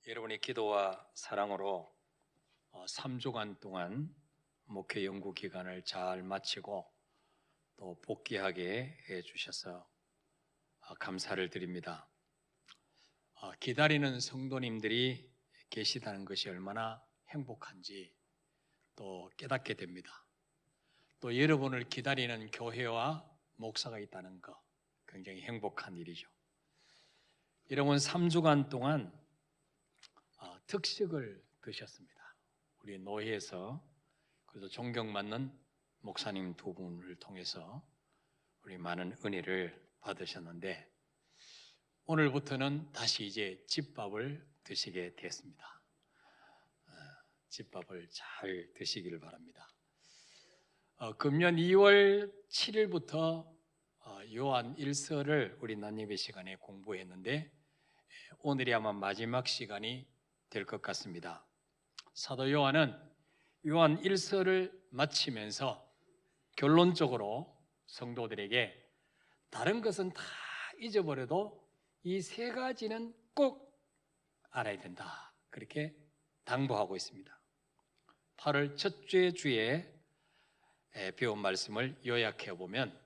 여러분의 기도와 사랑으로 3주간 동안 목회 연구 기간을 잘 마치고 또 복귀하게 해주셔서 감사를 드립니다. 기다리는 성도님들이 계시다는 것이 얼마나 행복한지 또 깨닫게 됩니다. 또 여러분을 기다리는 교회와 목사가 있다는 것 굉장히 행복한 일이죠. 여러분 3주간 동안 특식을 드셨습니다. 우리 노회에서 그래도 존경받는 목사님 두 분을 통해서 우리 많은 은혜를 받으셨는데 오늘부터는 다시 이제 집밥을 드시게 됐습니다. 집밥을 잘 드시기를 바랍니다. 금년 2월 7일부터 요한 1서를 우리 난예배 시간에 공부했는데 오늘이 아마 마지막 시간이 될 것 같습니다. 사도 요한은 요한 1서를 마치면서 결론적으로 성도들에게 다른 것은 다 잊어버려도 이 세 가지는 꼭 알아야 된다, 그렇게 당부하고 있습니다. 8월 첫째 주에 배운 말씀을 요약해 보면,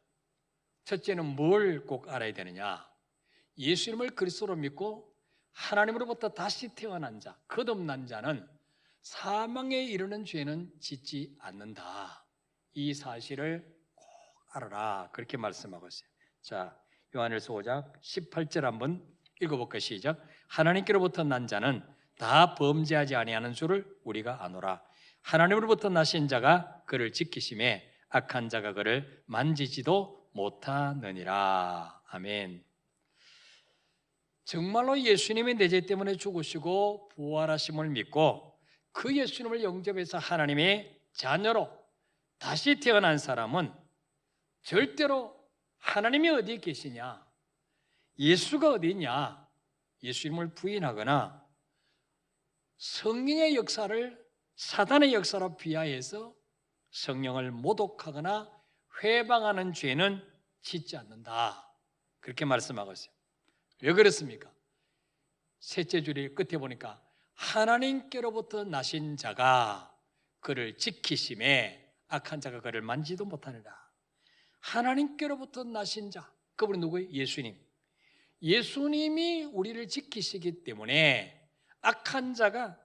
첫째는 뭘 꼭 알아야 되느냐? 예수님을 그리스도로 믿고 하나님으로부터 다시 태어난 자, 거듭난 자는 사망에 이르는 죄는 짓지 않는다. 이 사실을 꼭 알아라, 그렇게 말씀하고 있어요. 자, 요한일서 5장 18절 한번 읽어볼까요? 시작. 하나님께로부터 난 자는 다 범죄하지 아니하는 줄을 우리가 아노라. 하나님으로부터 나신 자가 그를 지키심에 악한 자가 그를 만지지도 못하느니라. 아멘. 정말로 예수님이 내 죄 때문에 죽으시고 부활하심을 믿고 그 예수님을 영접해서 하나님의 자녀로 다시 태어난 사람은 절대로 하나님이 어디에 계시냐, 예수가 어디 있냐, 예수님을 부인하거나 성령의 역사를 사단의 역사로 비하해서 성령을 모독하거나 회방하는 죄는 짓지 않는다, 그렇게 말씀하고 있어요. 왜 그렇습니까? 셋째 줄 끝에 보니까 하나님께로부터 나신 자가 그를 지키심에 악한 자가 그를 만지도 못하느라. 하나님께로부터 나신 자, 그분이 누구예요? 예수님. 예수님이 우리를 지키시기 때문에 악한 자가,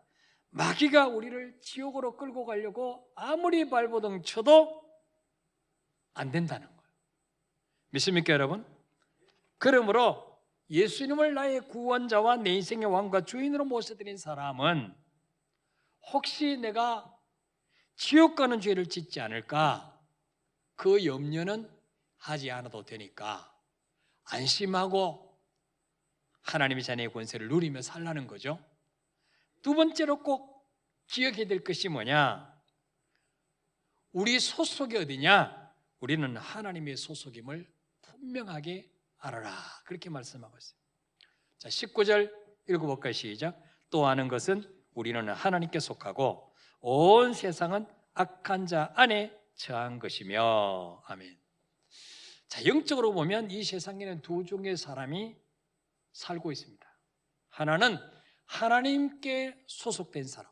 마귀가 우리를 지옥으로 끌고 가려고 아무리 발버둥 쳐도 안 된다는 거예요. 믿습니까, 여러분? 그러므로 예수님을 나의 구원자와 내 인생의 왕과 주인으로 모셔드린 사람은 혹시 내가 지옥 가는 죄를 짓지 않을까, 그 염려는 하지 않아도 되니까 안심하고 하나님의 자녀의 권세를 누리며 살라는 거죠. 두 번째로 꼭 기억해야 될 것이 뭐냐? 우리 소속이 어디냐? 우리는 하나님의 소속임을 분명하게 알아라, 그렇게 말씀하고 있어요. 자, 19절 읽어볼까요? 시작. 또 아는 것은 우리는 하나님께 속하고 온 세상은 악한 자 안에 처한 것이며. 아멘. 자, 영적으로 보면 이 세상에는 두 종의 사람이 살고 있습니다. 하나는 하나님께 소속된 사람,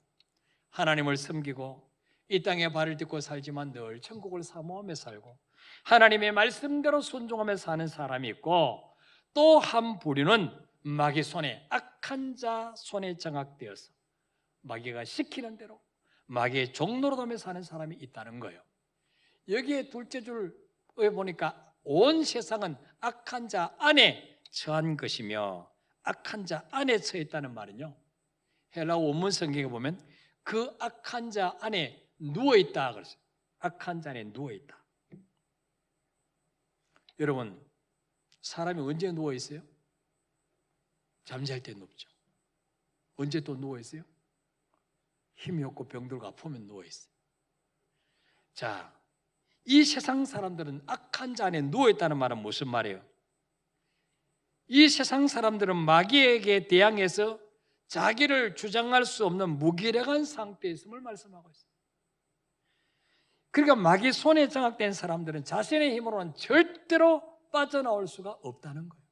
하나님을 섬기고 이 땅에 발을 딛고 살지만 늘 천국을 사모하며 살고 하나님의 말씀대로 순종하며 사는 사람이 있고, 또 한 부류는 마귀 손에, 악한 자 손에 장악되어서 마귀가 시키는 대로 마귀의 종노릇하며 사는 사람이 있다는 거예요. 여기에 둘째 줄에 보니까 온 세상은 악한 자 안에 처한 것이며, 악한 자 안에 처해 있다는 말은요, 헬라어 원문 성경에 보면 그 악한 자 안에 누워있다 그랬어요. 악한 자 안에 누워있다. 여러분, 사람이 언제 누워있어요? 잠잘 때 눕죠. 언제 또 누워있어요? 힘이 없고 병들고 아프면 누워있어요. 자, 이 세상 사람들은 악한 자 안에 누워있다는 말은 무슨 말이에요? 이 세상 사람들은 마귀에게 대항해서 자기를 주장할 수 없는 무기력한 상태에 있음을 말씀하고 있어요. 그러니까 마귀 손에 장악된 사람들은 자신의 힘으로는 절대로 빠져나올 수가 없다는 거예요.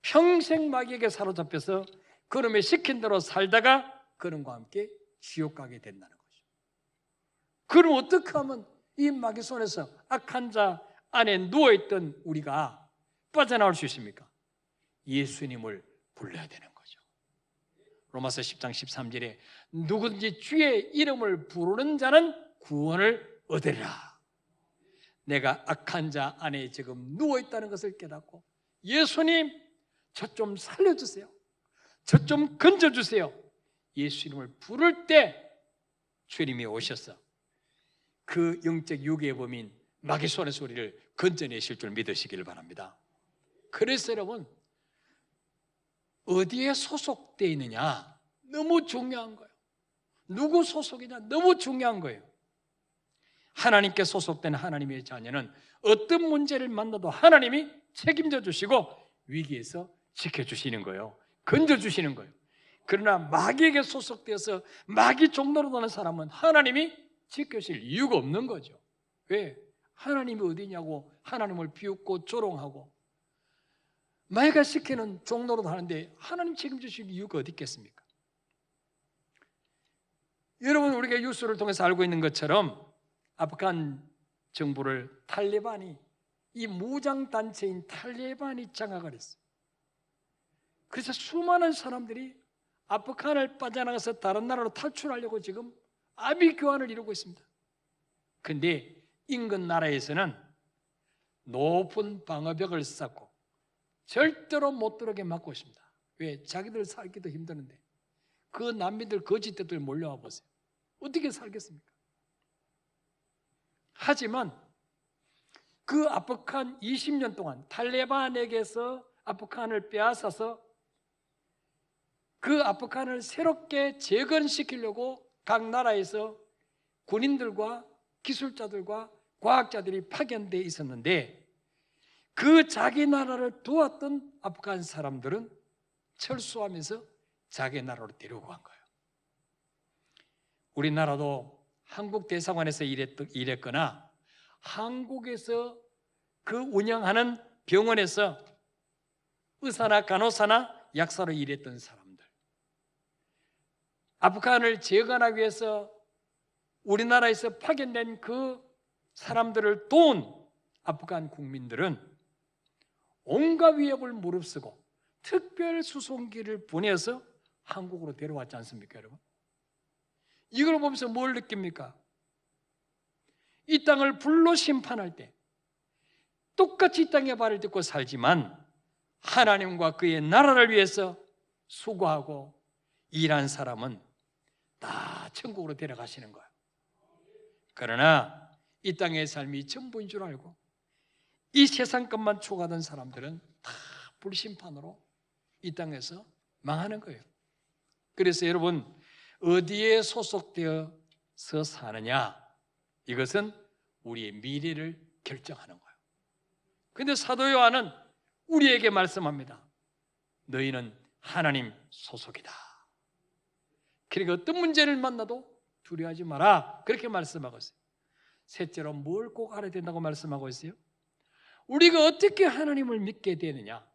평생 마귀에게 사로잡혀서 그놈의 시킨 대로 살다가 그놈과 함께 지옥 가게 된다는 거죠. 그럼 어떻게 하면 이 마귀 손에서 악한 자 안에 누워있던 우리가 빠져나올 수 있습니까? 예수님을 불러야 되는 거죠. 로마서 10장 13절에 누구든지 주의 이름을 부르는 자는 구원을 얻으리라. 내가 악한 자 안에 지금 누워있다는 것을 깨닫고 예수님 저 좀 살려주세요, 저 좀 건져주세요, 예수 이름을 부를 때 주님이 오셔서 그 영적 유괴의 범인 마귀 손에서 우리를 건져내실 줄 믿으시기를 바랍니다. 그래서 여러분, 어디에 소속되어 있느냐 너무 중요한 거예요. 누구 소속이냐 너무 중요한 거예요. 하나님께 소속된 하나님의 자녀는 어떤 문제를 만나도 하나님이 책임져 주시고 위기에서 지켜주시는 거예요. 건져주시는 거예요. 그러나 마귀에게 소속되어서 마귀 종로로 가는 사람은 하나님이 지켜주실 이유가 없는 거죠. 왜? 하나님이 어디냐고 하나님을 비웃고 조롱하고 마귀가 시키는 종로로 하는데 하나님 책임지실 이유가 어디 있겠습니까? 여러분, 우리가 뉴스를 통해서 알고 있는 것처럼 아프간 정부를 탈레반이, 이 무장단체인 탈레반이 장악을 했어요. 그래서 수많은 사람들이 아프간을 빠져나가서 다른 나라로 탈출하려고 지금 아비 교환을 이루고 있습니다. 그런데 인근 나라에서는 높은 방어벽을 쌓고 절대로 못 들어오게 막고 있습니다. 왜? 자기들 살기도 힘드는데 그 난민들, 거짓대들 몰려와 보세요. 어떻게 살겠습니까? 하지만 그 아프간 20년 동안 탈레반에게서 아프간을 빼앗아서 그 아프간을 새롭게 재건시키려고 각 나라에서 군인들과 기술자들과 과학자들이 파견되어 있었는데 그 자기 나라를 도왔던 아프간 사람들은 철수하면서 자기 나라로 데려오고 간 거예요. 우리나라도 한국 대사관에서 일했거나 한국에서 그 운영하는 병원에서 의사나 간호사나 약사로 일했던 사람들, 아프간을 재건하기 위해서 우리나라에서 파견된 그 사람들을 도운 아프간 국민들은 온갖 위협을 무릅쓰고 특별 수송기를 보내서 한국으로 데려왔지 않습니까, 여러분? 이걸 보면서 뭘 느낍니까? 이 땅을 불로 심판할 때 똑같이 이 땅에 발을 딛고 살지만 하나님과 그의 나라를 위해서 수고하고 일한 사람은 다 천국으로 데려가시는 거예요. 그러나 이 땅의 삶이 전부인 줄 알고 이 세상 것만 추구하던 사람들은 다 불심판으로 이 땅에서 망하는 거예요. 그래서 여러분, 어디에 소속되어서 사느냐, 이것은 우리의 미래를 결정하는 거예요. 그런데 사도 요한은 우리에게 말씀합니다. 너희는 하나님 소속이다. 그러니까 어떤 문제를 만나도 두려워하지 마라, 그렇게 말씀하고 있어요. 셋째로 뭘 꼭 알아야 된다고 말씀하고 있어요? 우리가 어떻게 하나님을 믿게 되느냐,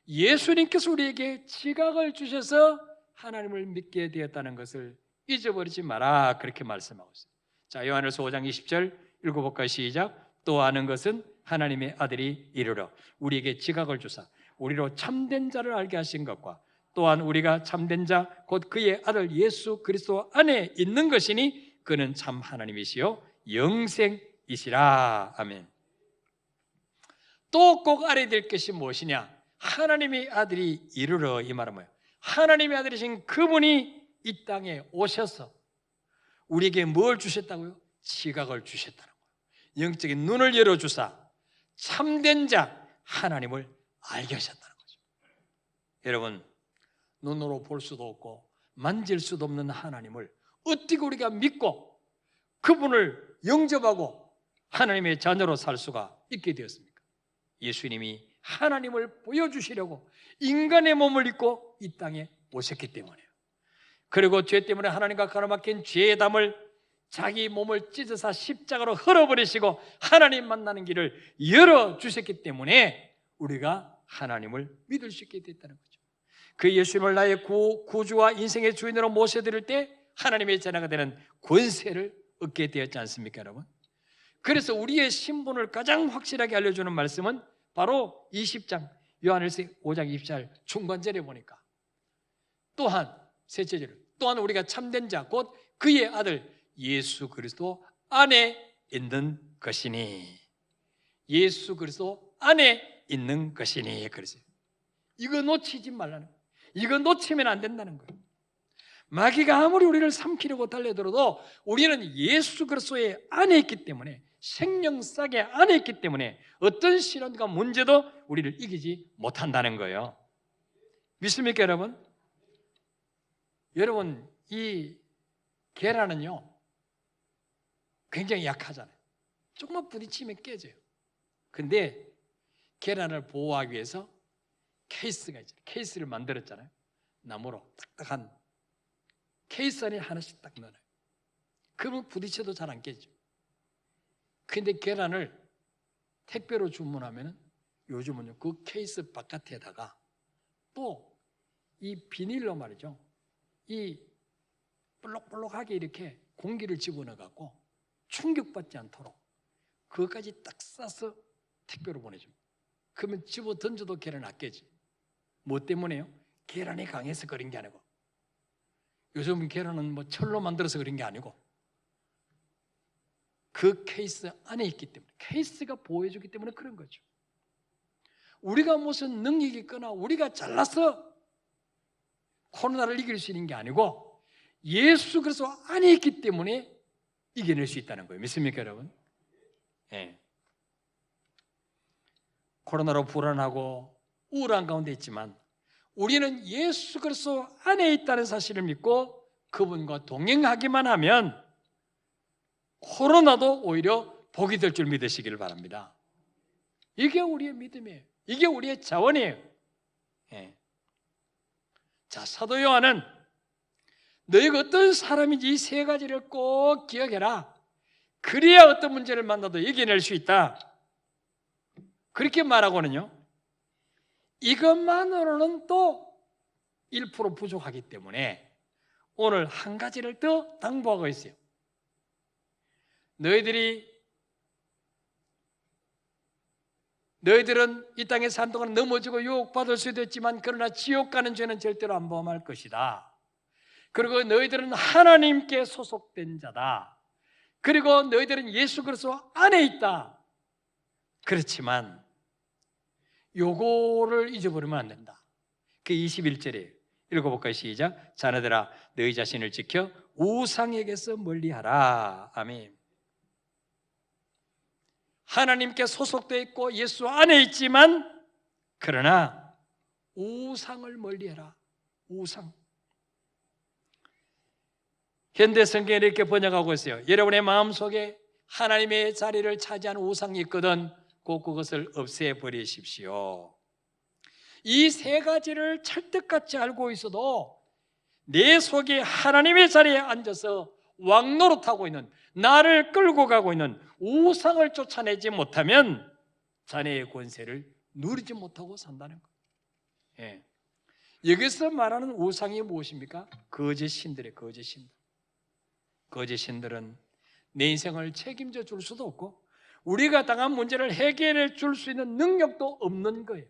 예수님께서 우리에게 지각을 주셔서 하나님을 믿게 되었다는 것을 잊어버리지 마라, 그렇게 말씀하고 있어요. 자, 요한일서 5장 20절 읽어볼까요? 시작. 또 아는 것은 하나님의 아들이 이르러 우리에게 지각을 주사 우리로 참된 자를 알게 하신 것과 또한 우리가 참된 자 곧 그의 아들 예수 그리스도 안에 있는 것이니 그는 참 하나님이시요 영생이시라. 아멘. 또 꼭 알아야 될 것이 무엇이냐? 하나님의 아들이 이르러, 이 말은 뭐예요? 하나님의 아들이신 그분이 이 땅에 오셔서 우리에게 뭘 주셨다고요? 지각을 주셨다는 거예요. 영적인 눈을 열어주사 참된 자 하나님을 알게 하셨다는 거죠. 여러분, 눈으로 볼 수도 없고 만질 수도 없는 하나님을 어떻게 우리가 믿고 그분을 영접하고 하나님의 자녀로 살 수가 있게 되었습니까? 예수님이 하나님을 보여주시려고 인간의 몸을 입고 이 땅에 오셨기 때문에요. 그리고 죄 때문에 하나님과 가로막힌 죄의 담을 자기 몸을 찢어서 십자가로 흘어버리시고 하나님 만나는 길을 열어주셨기 때문에 우리가 하나님을 믿을 수 있게 됐다는 거죠. 그 예수님을 나의 구주와 인생의 주인으로 모셔드릴 때 하나님의 자녀가 되는 권세를 얻게 되었지 않습니까, 여러분? 그래서 우리의 신분을 가장 확실하게 알려주는 말씀은 바로 20장 요한일서 5장 20절 중간절에 보니까 또한 셋째로 또한 우리가 참된 자 곧 그의 아들 예수 그리스도 안에 있는 것이니, 예수 그리스도 안에 있는 것이니. 그래서 이거 놓치지 말라는 거예요. 이거 놓치면 안 된다는 거예요. 마귀가 아무리 우리를 삼키려고 달려들어도 우리는 예수 그리스도의 안에 있기 때문에, 생명싸게 안에 있기 때문에 어떤 시련과 문제도 우리를 이기지 못한다는 거예요. 믿습니까, 여러분? 여러분, 이 계란은요 굉장히 약하잖아요. 조금만 부딪히면 깨져요. 근데 계란을 보호하기 위해서 케이스가 있잖아요. 케이스를 만들었잖아요. 나무로 딱딱한 케이스 안에 하나씩 딱 넣어요. 그러면 부딪혀도 잘 안 깨지죠. 근데 계란을 택배로 주문하면 요즘은요 그 케이스 바깥에다가 또 이 비닐로 말이죠, 이 볼록볼록하게 이렇게 공기를 집어넣어 갖고 충격받지 않도록 그것까지 딱 싸서 택배로 보내줍니다. 그러면 집어 던져도 계란 안 깨지. 뭐 때문에요? 계란이 강해서 그런 게 아니고, 요즘 계란은 뭐 철로 만들어서 그런 게 아니고 그 케이스 안에 있기 때문에, 케이스가 보호해주기 때문에 그런 거죠. 우리가 무슨 능력이 있거나 우리가 잘나서 코로나를 이길 수 있는 게 아니고 예수 그리스도 안에 있기 때문에 이겨낼 수 있다는 거예요. 믿습니까, 여러분? 예. 코로나로 불안하고 우울한 가운데 있지만 우리는 예수 그리스도 안에 있다는 사실을 믿고 그분과 동행하기만 하면 코로나도 오히려 복이 될 줄 믿으시기를 바랍니다. 이게 우리의 믿음이에요. 이게 우리의 자원이에요. 예. 자, 사도 요한은 너희가 어떤 사람인지 이 세 가지를 꼭 기억해라. 그래야 어떤 문제를 만나도 이겨낼 수 있다. 그렇게 말하고는요, 이것만으로는 또 1% 부족하기 때문에 오늘 한 가지를 더 당부하고 있어요. 너희들은 이 땅에 산 동안 넘어지고 유혹받을 수도 있지만 그러나 지옥 가는 죄는 절대로 안 범할 것이다. 그리고 너희들은 하나님께 소속된 자다. 그리고 너희들은 예수 그리스도 안에 있다. 그렇지만 요거를 잊어버리면 안 된다. 그 21절에 읽어볼까요? 시작. 자녀들아 너희 자신을 지켜 우상에게서 멀리하라. 아멘. 하나님께 소속되어 있고 예수 안에 있지만 그러나 우상을 멀리해라. 우상. 현대 성경에 이렇게 번역하고 있어요. 여러분의 마음속에 하나님의 자리를 차지한 우상이 있거든 꼭 그것을 없애버리십시오. 이 세 가지를 찰떡같이 알고 있어도 내 속에 하나님의 자리에 앉아서 왕노릇하고 있는, 나를 끌고 가고 있는 우상을 쫓아내지 못하면 자네의 권세를 누리지 못하고 산다는 거예요. 예. 여기서 말하는 우상이 무엇입니까? 거짓 신들의 거짓 신들. 거짓 신들은 내 인생을 책임져 줄 수도 없고 우리가 당한 문제를 해결해 줄 수 있는 능력도 없는 거예요.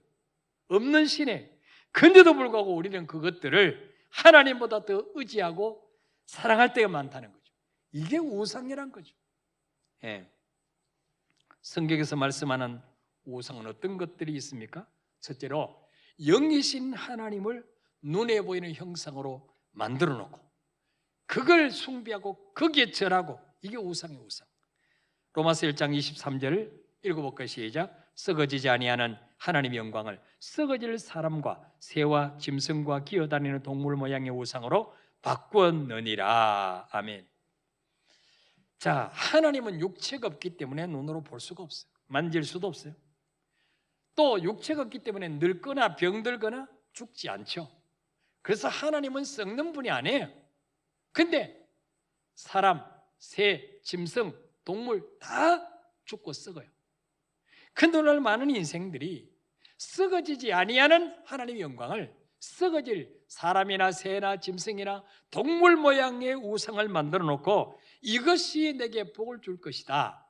없는 신에. 근데도 불구하고 우리는 그것들을 하나님보다 더 의지하고 사랑할 때가 많다는 거죠. 이게 우상이란 거죠. 예. 성경에서 말씀하는 우상은 어떤 것들이 있습니까? 첫째로 영이신 하나님을 눈에 보이는 형상으로 만들어 놓고 그걸 숭배하고 거기에 절하고, 이게 우상이에요. 우상. 로마서 1장 23절을 읽어볼까요? 시작. 썩어지지 아니하는 하나님의 영광을 썩어질 사람과 새와 짐승과 기어다니는 동물 모양의 우상으로 바꾸었느니라. 아멘. 자, 하나님은 육체가 없기 때문에 눈으로 볼 수가 없어요. 만질 수도 없어요. 또 육체가 없기 때문에 늙거나 병들거나 죽지 않죠. 그래서 하나님은 썩는 분이 아니에요. 근데 사람, 새, 짐승, 동물 다 죽고 썩어요. 근데 오늘 많은 인생들이 썩어지지 아니하는 하나님의 영광을 썩어질 사람이나 새나 짐승이나 동물 모양의 우상을 만들어 놓고 이것이 내게 복을 줄 것이다.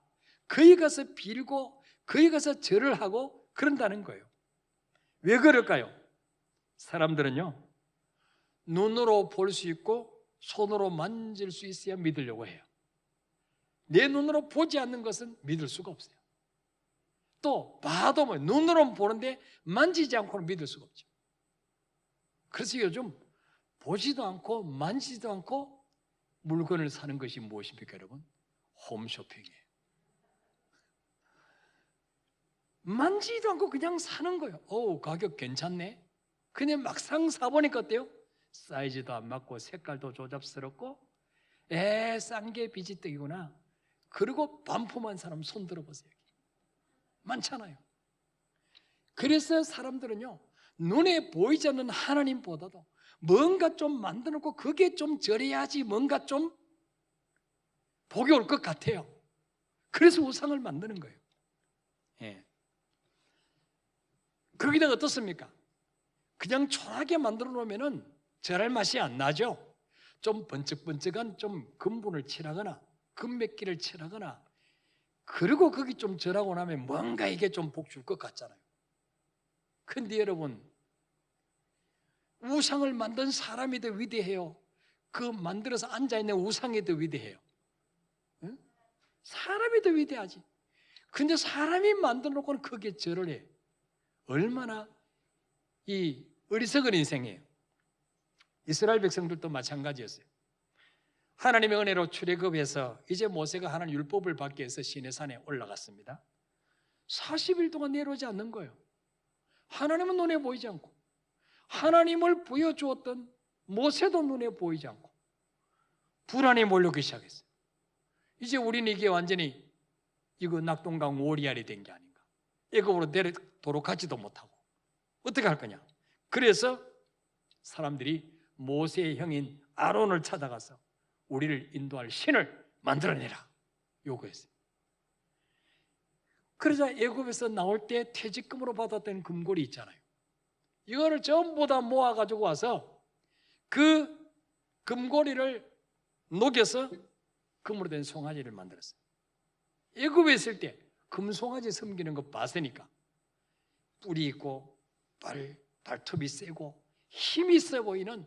거기 가서 빌고 거기 가서 절을 하고 그런다는 거예요. 왜 그럴까요? 사람들은요, 눈으로 볼 수 있고 손으로 만질 수 있어야 믿으려고 해요. 내 눈으로 보지 않는 것은 믿을 수가 없어요. 또 봐도 눈으로는 보는데 만지지 않고는 믿을 수가 없죠. 그래서 요즘 보지도 않고 만지지도 않고 물건을 사는 것이 무엇입니까, 여러분? 홈쇼핑이에요. 만지지도 않고 그냥 사는 거예요. 가격 괜찮네. 그냥 막상 사보니까 어때요? 사이즈도 안 맞고 색깔도 조잡스럽고 싼 게 비지떡이구나. 그리고 반품한 사람 손 들어보세요. 많잖아요. 그래서 사람들은요, 눈에 보이지 않는 하나님보다도 뭔가 좀 만들어놓고 그게 좀 저래야지 뭔가 좀 복이 올 것 같아요. 그래서 우상을 만드는 거예요. 거기다가 어떻습니까? 그냥 초라하게 만들어 놓으면 절할 맛이 안 나죠. 좀 번쩍번쩍한 좀 금분을 칠하거나 금맥기를 칠하거나 그리고 거기 좀 절하고 나면 뭔가 이게 좀 복 줄 것 같잖아요. 근데 여러분, 우상을 만든 사람이 더 위대해요? 그 만들어서 앉아있는 우상이 더 위대해요? 응? 사람이 더 위대하지. 근데 사람이 만들어 놓고는 거기에 절을 해. 얼마나 이 어리석은 인생이에요. 이스라엘 백성들도 마찬가지였어요. 하나님의 은혜로 출애굽해서 이제 모세가 하나님 율법을 받기 위해서 시내산에 올라갔습니다. 40일 동안 내려오지 않는 거예요. 하나님은 눈에 보이지 않고 하나님을 보여주었던 모세도 눈에 보이지 않고 불안이 몰려오기 시작했어요. 이제 우리는 이게 완전히 이거 낙동강 오리알이 된 게 아닌가. 애굽으로 내려도록 가지도 못하고 어떻게 할 거냐. 그래서 사람들이 모세의 형인 아론을 찾아가서 우리를 인도할 신을 만들어내라 요구했어요. 그러자 애굽에서 나올 때 퇴직금으로 받았던 금고리 있잖아요. 이거를 전부 다 모아가지고 와서 그 금고리를 녹여서 금으로 된 송아지를 만들었어요. 애굽에 있을 때 금송아지 섬기는 거 봤으니까 뿔이 있고 발톱이 세고 힘이 있어 보이는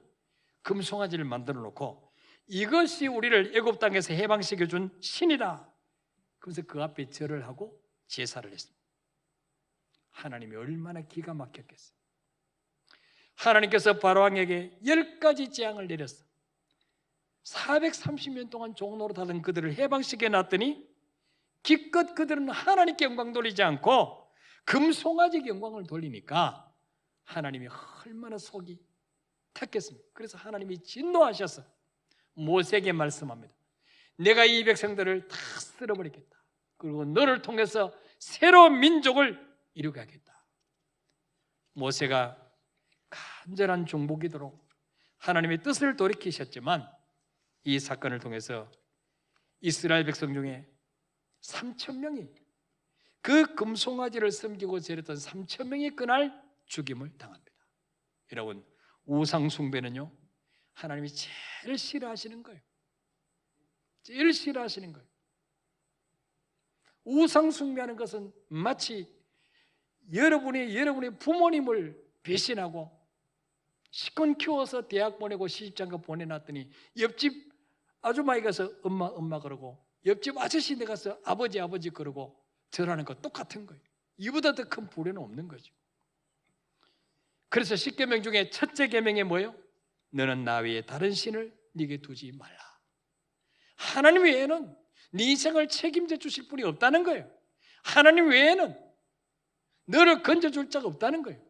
금송아지를 만들어 놓고 이것이 우리를 애굽 땅에서 해방시켜 준 신이다. 그래서 그 앞에 절을 하고 제사를 했습니다. 하나님이 얼마나 기가 막혔겠어요. 하나님께서 바로왕에게 10가지 재앙을 내렸어. 430년 동안 종노릇하던 그들을 해방시켜 놨더니 기껏 그들은 하나님께 영광 돌리지 않고 금송아지 영광을 돌리니까 하나님이 얼마나 속이 탔겠습니까? 그래서 하나님이 진노하셔서 모세에게 말씀합니다. 내가 이 백성들을 다 쓸어버리겠다. 그리고 너를 통해서 새로운 민족을 이루게 하겠다. 모세가 간절한 중보기도로 하나님의 뜻을 돌이키셨지만 이 사건을 통해서 이스라엘 백성 중에 3,000명이 그 금송아지를 섬기고 절했던 3,000명이 그날 죽임을 당합니다. 여러분, 우상 숭배는요 하나님이 제일 싫어하시는 거예요. 제일 싫어하시는 거예요. 우상 숭배하는 것은 마치 여러분의 부모님을 배신하고 시건 키워서 대학 보내고 시집장가 보내놨더니 옆집 아주머니 가서 엄마 그러고 옆집 아저씨 내 가서 아버지 그러고 절하는 거 똑같은 거예요. 이보다 더 큰 불효는 없는 거죠. 그래서 10계명 중에 첫째 계명이 뭐예요? 너는 나 외에 다른 신을 네게 두지 말라. 하나님 외에는 네 인생을 책임져 주실 분이 없다는 거예요. 하나님 외에는 너를 건져줄 자가 없다는 거예요.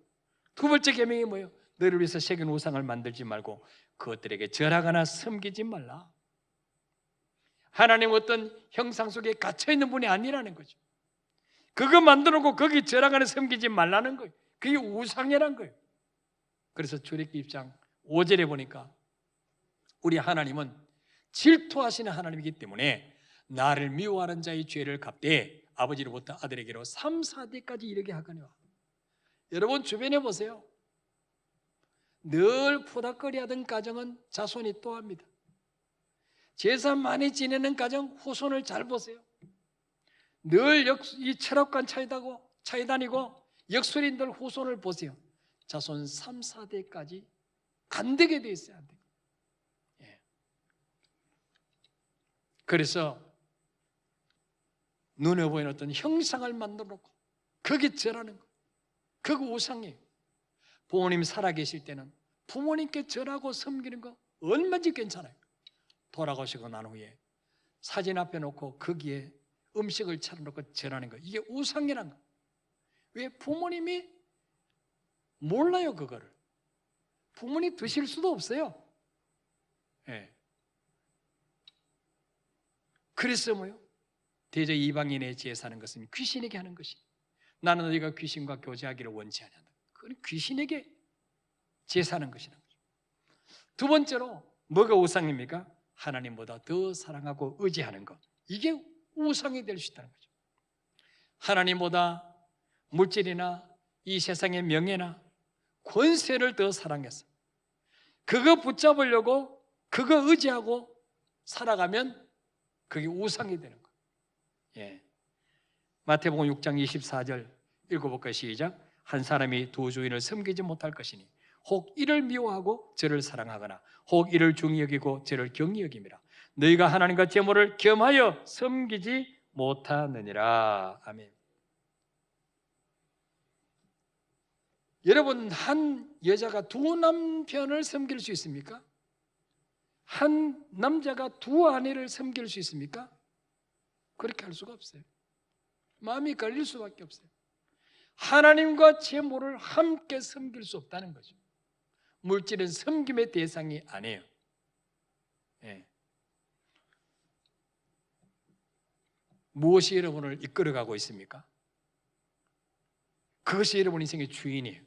두 번째 계명이 뭐예요? 너를 위해서 새긴 우상을 만들지 말고 그것들에게 절하거나 섬기지 말라. 하나님 어떤 형상 속에 갇혀있는 분이 아니라는 거죠. 그거 만들어놓고 거기 절하거나 섬기지 말라는 거예요. 그게 우상이라는 거예요. 그래서 출애굽기 1장 5절에 보니까 우리 하나님은 질투하시는 하나님이기 때문에 나를 미워하는 자의 죄를 갚되 아버지로부터 아들에게로 3, 4대까지 이르게 하거니와. 여러분 주변에 보세요. 늘 푸닥거리 하던 가정은 자손이 또 합니다. 제사 많이 지내는 가정 후손을 잘 보세요. 늘 이 철학관 차이 다니고 역술인들 후손을 보세요. 자손 3, 4대까지 안 되게 돼 있어요. 안 되게. 예. 그래서 눈에 보이는 어떤 형상을 만들어 놓고 그게 절하는 거. 그거 우상이에요. 부모님 살아계실 때는 부모님께 절하고 섬기는 거 얼마든지 괜찮아요. 돌아가시고 난 후에 사진 앞에 놓고 거기에 음식을 차려놓고 절하는 거, 이게 우상이란 거. 왜? 부모님이 몰라요. 그거를 부모님 드실 수도 없어요. 예. 그래서 뭐요? 대저 이방인의 제사하는 것은 귀신에게 하는 것이. 나는 너희가 귀신과 교제하기를 원치 않는다. 그건 귀신에게 제사하는 것이라는 거죠. 두 번째로 뭐가 우상입니까? 하나님보다 더 사랑하고 의지하는 것. 이게 우상이 될 수 있다는 거죠. 하나님보다 물질이나 이 세상의 명예나 권세를 더 사랑해서 그거 붙잡으려고 그거 의지하고 살아가면 그게 우상이 되는 거예요. 예. 마태복음 6장 24절 읽어볼까요? 시작. 한 사람이 두 주인을 섬기지 못할 것이니 혹 이를 미워하고 저를 사랑하거나 혹 이를 중히 여기고 저를 경히 여김이라. 너희가 하나님과 재물을 겸하여 섬기지 못하느니라. 아멘. 여러분, 한 여자가 두 남편을 섬길 수 있습니까? 한 남자가 두 아내를 섬길 수 있습니까? 그렇게 할 수가 없어요. 마음이 걸릴 수밖에 없어요. 하나님과 재물을 함께 섬길 수 없다는 거죠. 물질은 섬김의 대상이 아니에요. 예. 무엇이 여러분을 이끌어가고 있습니까? 그것이 여러분 인생의 주인이에요.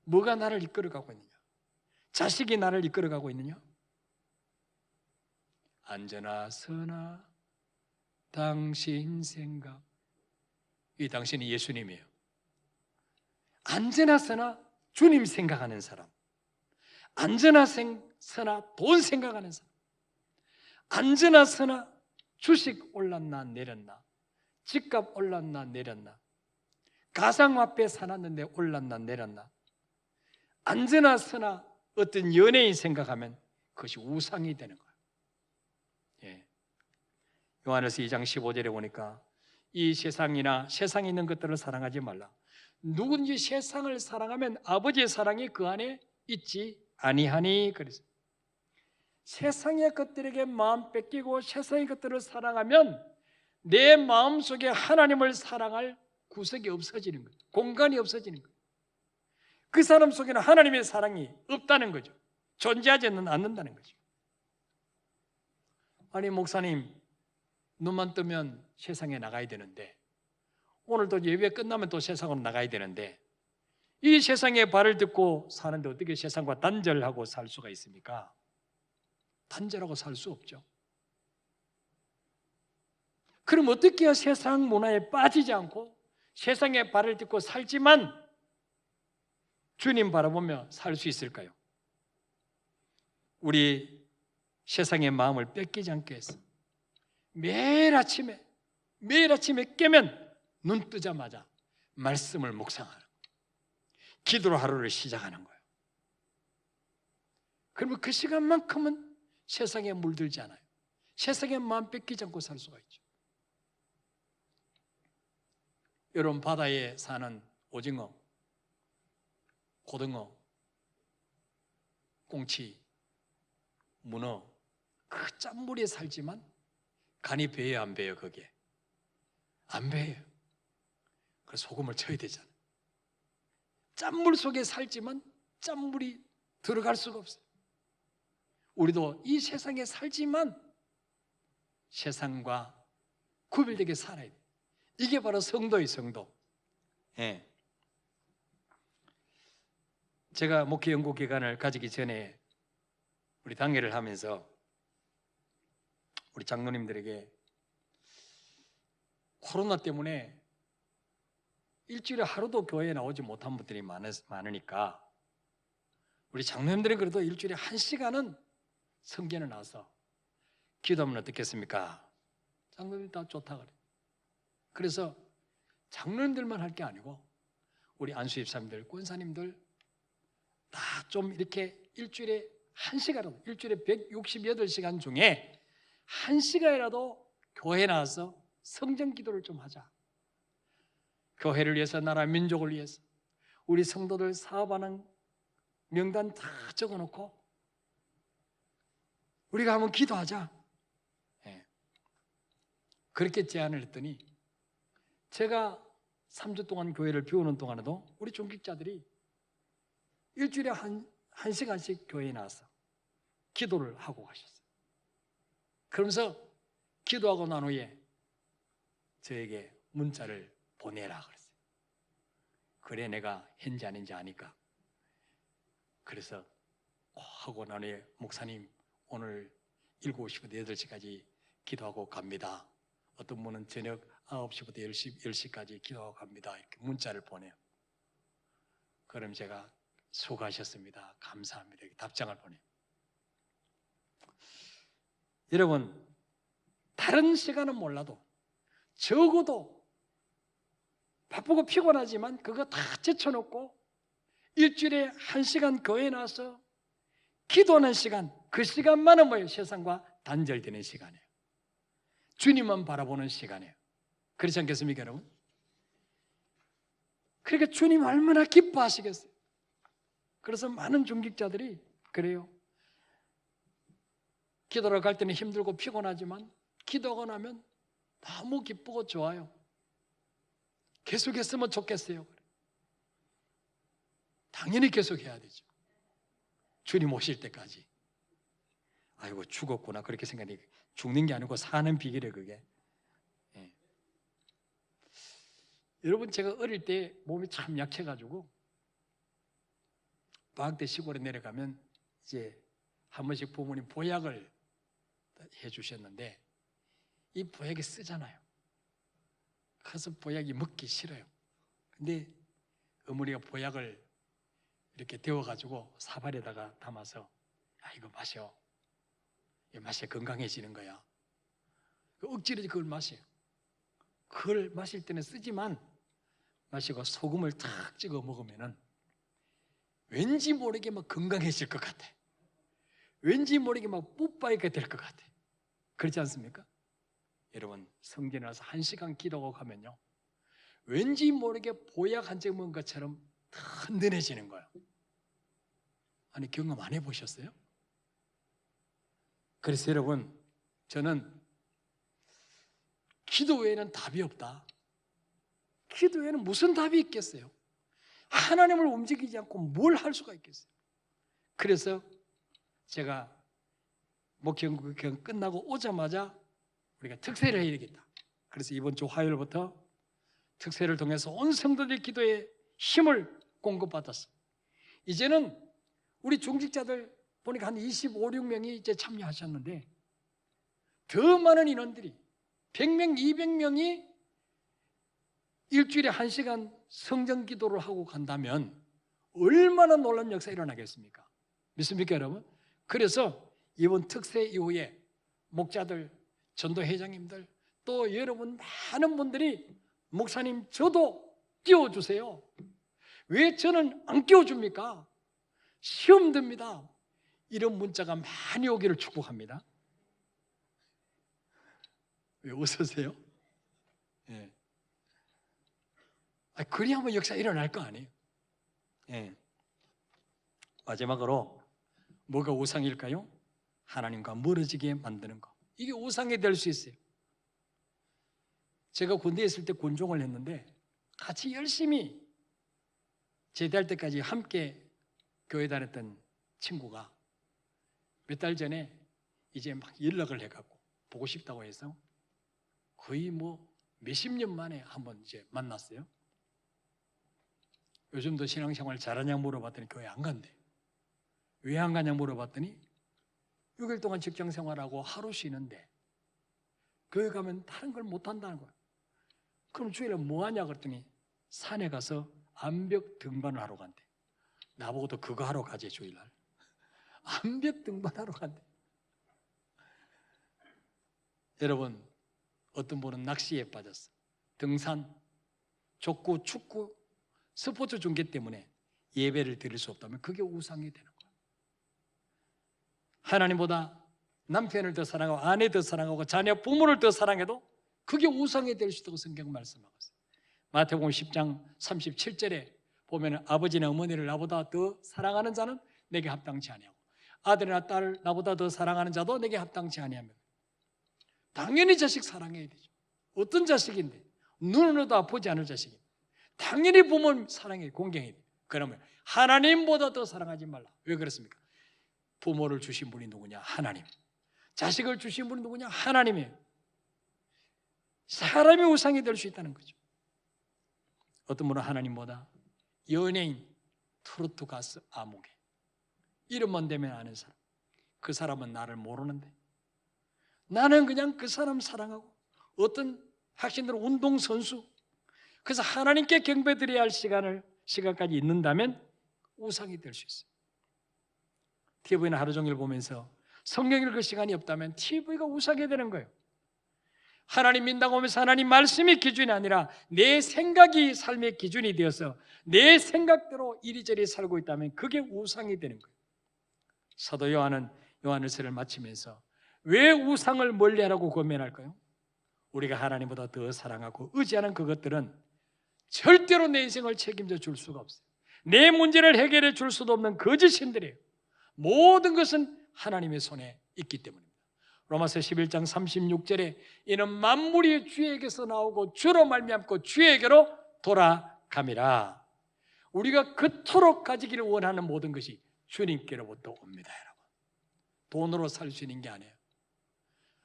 뭐가 나를 이끌어가고 있느냐? 자식이 나를 이끌어가고 있느냐? 앉으나 서나 당신 생각. 이 당신이 예수님이에요. 앉으나 서나 주님 생각하는 사람, 앉으나 서나 돈 생각하는 사람, 앉으나 서나 주식 올랐나 내렸나, 집값 올랐나 내렸나, 가상화폐 사놨는데 올랐나 내렸나, 앉으나 서나 어떤 연예인 생각하면 그것이 우상이 되는 거예요. 예. 요한일서 2장 15절에 보니까 이 세상이나 세상에 있는 것들을 사랑하지 말라. 누군지 세상을 사랑하면 아버지의 사랑이 그 안에 있지 아니하니. 그래서 세상의 것들에게 마음 뺏기고 세상의 것들을 사랑하면 내 마음속에 하나님을 사랑할 구석이 없어지는 거예요. 공간이 없어지는 거예요. 그 사람 속에는 하나님의 사랑이 없다는 거죠. 존재하지는 않는다는 거죠. 아니 목사님, 눈만 뜨면 세상에 나가야 되는데, 오늘도 예배 끝나면 또 세상으로 나가야 되는데, 이 세상에 발을 딛고 사는데 어떻게 세상과 단절하고 살 수가 있습니까? 단절하고 살 수 없죠. 그럼 어떻게 해야 세상 문화에 빠지지 않고 세상에 발을 딛고 살지만 주님 바라보며 살 수 있을까요? 우리 세상의 마음을 뺏기지 않게 해서 매일 아침에 깨면 눈 뜨자마자 말씀을 묵상하는, 기도로 하루를 시작하는 거예요. 그러면 그 시간만큼은 세상에 물들지 않아요. 세상에 마음 뺏기지 않고 살 수가 있죠. 여러분, 바다에 사는 오징어, 고등어, 꽁치, 문어, 그 짠물에 살지만 간이 배요 안 배요? 거기에 안 배요. 그래서 소금을 쳐야 되잖아요. 짠물 속에 살지만 짠물이 들어갈 수가 없어요. 우리도 이 세상에 살지만 세상과 구별되게 살아야 돼요. 이게 바로 성도의 성도. 예. 제가 목회 연구 기간을 가지기 전에 우리 당회를 하면서 우리 장로님들에게 코로나 때문에 일주일에 하루도 교회에 나오지 못한 분들이 많으니까 우리 장로님들이 그래도 일주일에 1시간은 성전에 나와서 기도하면 어떻겠습니까? 장로님들 다 좋다 그래. 그래서 장로님들만 할 게 아니고 우리 안수 집사님들, 권사님들 다 좀 이렇게 일주일에 1시간이라도, 일주일에 168시간 중에 1시간이라도 교회에 나와서 성전 기도를 좀 하자. 교회를 위해서, 나라 민족을 위해서 우리 성도들 사업하는 명단 다 적어놓고 우리가 한번 기도하자. 예. 그렇게 제안을 했더니 제가 3주 동안 교회를 비우는 동안에도 우리 중직자들이 일주일에 한 시간씩 교회에 나와서 기도를 하고 가셨어요. 그러면서 기도하고 난 후에 저에게 문자를 보내라 그랬어요. 그래 내가 했는지 아닌지 아니까. 그래서 하고 난 후에 목사님 오늘 7시부터 8시까지 기도하고 갑니다. 어떤 분은 저녁 9시부터 10시까지 기도하고 갑니다. 이렇게 문자를 보내요. 그럼 제가 수고하셨습니다. 감사합니다. 이렇게 답장을 보내요. 여러분, 다른 시간은 몰라도 적어도 바쁘고 피곤하지만 그거 다 제쳐놓고 일주일에 1시간 교회에 나와서 기도하는 시간, 그 시간만은 뭐예요? 세상과 단절되는 시간이에요. 주님만 바라보는 시간이에요. 그렇지 않겠습니까, 여러분? 그러니까 주님 얼마나 기뻐하시겠어요? 그래서 많은 중직자들이 그래요. 기도를 갈 때는 힘들고 피곤하지만 기도하고 나면 너무 기쁘고 좋아요. 계속했으면 좋겠어요. 당연히 계속해야 되죠. 주님 오실 때까지. 아이고 죽었구나 그렇게 생각해. 죽는 게 아니고 사는 비결이에요 그게. 예. 여러분 제가 어릴 때 몸이 참 약해가지고 방학 때 시골에 내려가면 이제 한 번씩 부모님 보약을 해주셨는데 이 보약이 쓰잖아요. 그래서 보약이 먹기 싫어요. 근데 어머니가 보약을 이렇게 데워가지고 사발에다가 담아서 야 이거 마셔. 이 맛이 건강해지는 거야. 억지로 그걸 마셔요. 그걸 마실 때는 쓰지만 마시고 소금을 탁 찍어 먹으면은 왠지 모르게 막 건강해질 것 같아. 왠지 모르게 막 뽀빠이가 될 것 같아. 그렇지 않습니까? 여러분 성전에 와서 1시간 기도하고 가면요 왠지 모르게 보약 한 장 먹은 것처럼 든든해지는 거예요. 아니 경험 안 해보셨어요? 그래서 여러분 저는 기도 외에는 답이 없다. 기도 외에는 무슨 답이 있겠어요? 하나님을 움직이지 않고 뭘 할 수가 있겠어요? 그래서 제가 목회경 끝나고 오자마자 우리가 특세를 해야 되겠다. 그래서 이번 주 화요일부터 특세를 통해서 온 성도들 기도에 힘을 공급받았어. 이제는 우리 중직자들 보니까 한 25, 6명이 이제 참여하셨는데 더 많은 인원들이 100명, 200명이 일주일에 1시간 성전 기도를 하고 간다면 얼마나 놀라운 역사가 일어나겠습니까? 믿습니까 여러분? 그래서 이번 특세 이후에 목자들, 전도회장님들 또 여러분 많은 분들이 목사님 저도 띄워주세요. 왜 저는 안 띄워줍니까? 시험 듭니다. 이런 문자가 많이 오기를 축복합니다. 왜 웃으세요? 예. 그래야만 역사 일어날 거 아니에요. 예. 마지막으로 뭐가 우상일까요? 하나님과 멀어지게 만드는 거. 이게 우상이 될 수 있어요. 제가 군대에 있을 때 군종을 했는데 같이 열심히 제대할 때까지 함께 교회 다녔던 친구가 몇 달 전에 이제 막 연락을 해갖고 보고 싶다고 해서 거의 뭐 몇십 년 만에 한번 이제 만났어요. 요즘도 신앙생활 잘하냐 물어봤더니 교회 안 간대. 왜 안 가냐 물어봤더니 6일 동안 직장생활하고 하루 쉬는데 교회 가면 다른 걸 못한다는 거야. 그럼 주일에 뭐 하냐 그랬더니 산에 가서 암벽 등반을 하러 간대. 나보고도 그거 하러 가지 주일날. 암벽 등반하러 간대. 여러분, 어떤 분은 낚시에 빠졌어. 등산, 족구, 축구, 스포츠 중계 때문에 예배를 드릴 수 없다면 그게 우상이 되는 거야. 하나님보다 남편을 더 사랑하고 아내 더 사랑하고 자녀 부모를 더 사랑해도 그게 우상이 될 수 있다고 성경 말씀하고 있어요. 마태복음 10장 37절에 보면 아버지나 어머니를 나보다 더 사랑하는 자는 내게 합당치 아니하고 아들이나 딸을 나보다 더 사랑하는 자도 내게 합당치 아니하며. 당연히 자식 사랑해야 되죠. 어떤 자식인데 눈으로도 아프지 않을 자식인데 당연히 부모 사랑해야 공경해야 돼요. 그러면 하나님보다 더 사랑하지 말라. 왜 그렇습니까? 부모를 주신 분이 누구냐? 하나님. 자식을 주신 분이 누구냐? 하나님이에요. 사람이 우상이 될 수 있다는 거죠. 어떤 분은 하나님보다 연예인, 트로트 가수, 아무개 이름만 대면 아는 사람, 그 사람은 나를 모르는데 나는 그냥 그 사람 사랑하고 어떤 학생들은 운동선수, 그래서 하나님께 경배드려야 할 시간까지 있는다면 우상이 될 수 있어요. TV는 하루 종일 보면서 성경 읽을 시간이 없다면 TV가 우상이 되는 거예요. 하나님 믿는다고 하면서 하나님 말씀이 기준이 아니라 내 생각이 삶의 기준이 되어서 내 생각대로 이리저리 살고 있다면 그게 우상이 되는 거예요. 사도 요한은 요한일서를 마치면서 왜 우상을 멀리하라고 권면할까요? 우리가 하나님보다 더 사랑하고 의지하는 그것들은 절대로 내 인생을 책임져 줄 수가 없어요. 내 문제를 해결해 줄 수도 없는 거짓신들이에요. 모든 것은 하나님의 손에 있기 때문입니다. 로마서 11장 36절에 이는 만물이 주에게서 나오고 주로 말미암고 주에게로 돌아감이라. 우리가 그토록 가지기를 원하는 모든 것이 주님께로부터 옵니다. 여러분, 돈으로 살 수 있는 게 아니에요.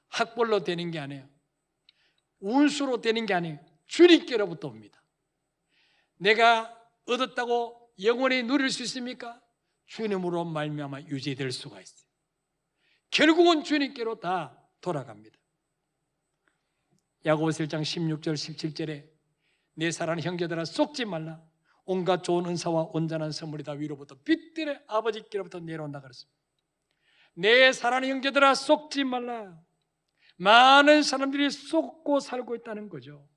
학벌로 되는 게 아니에요. 운수로 되는 게 아니에요. 주님께로부터 옵니다. 내가 얻었다고 영원히 누릴 수 있습니까? 주님으로 말미암아 유지될 수가 있어요. 결국은 주님께로 다 돌아갑니다. 야고보서 1장 16절 17절에 내 사랑하는 형제들아 속지 말라. 온갖 좋은 은사와 온전한 선물이 다 위로부터 빛들의 아버지께로부터 내려온다 그랬습니다. 내 사랑하는 형제들아 속지 말라. 많은 사람들이 속고 살고 있다는 거죠.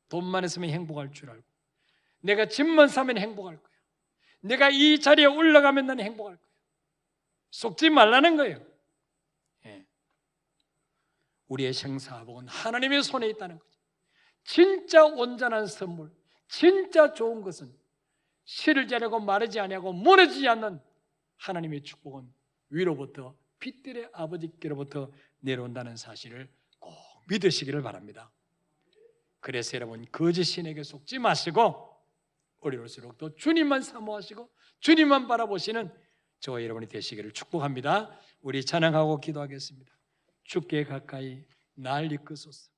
돈만 있으면 행복할 줄 알고, 내가 집만 사면 행복할 거야, 내가 이 자리에 올라가면 나는 행복할 거야. 속지 말라는 거예요. 예. 우리의 생사복은 하나님의 손에 있다는 거죠. 진짜 온전한 선물, 진짜 좋은 것은 시들지 않고 마르지 아니하고 무너지지 않는 하나님의 축복은 위로부터 빛들의 아버지께로부터 내려온다는 사실을 꼭 믿으시기를 바랍니다. 그래서 여러분 거짓 신에게 속지 마시고 어려울수록 또 주님만 사모하시고 주님만 바라보시는 저와 여러분이 되시기를 축복합니다. 우리 찬양하고 기도하겠습니다. 주께 가까이 날 이끄소서.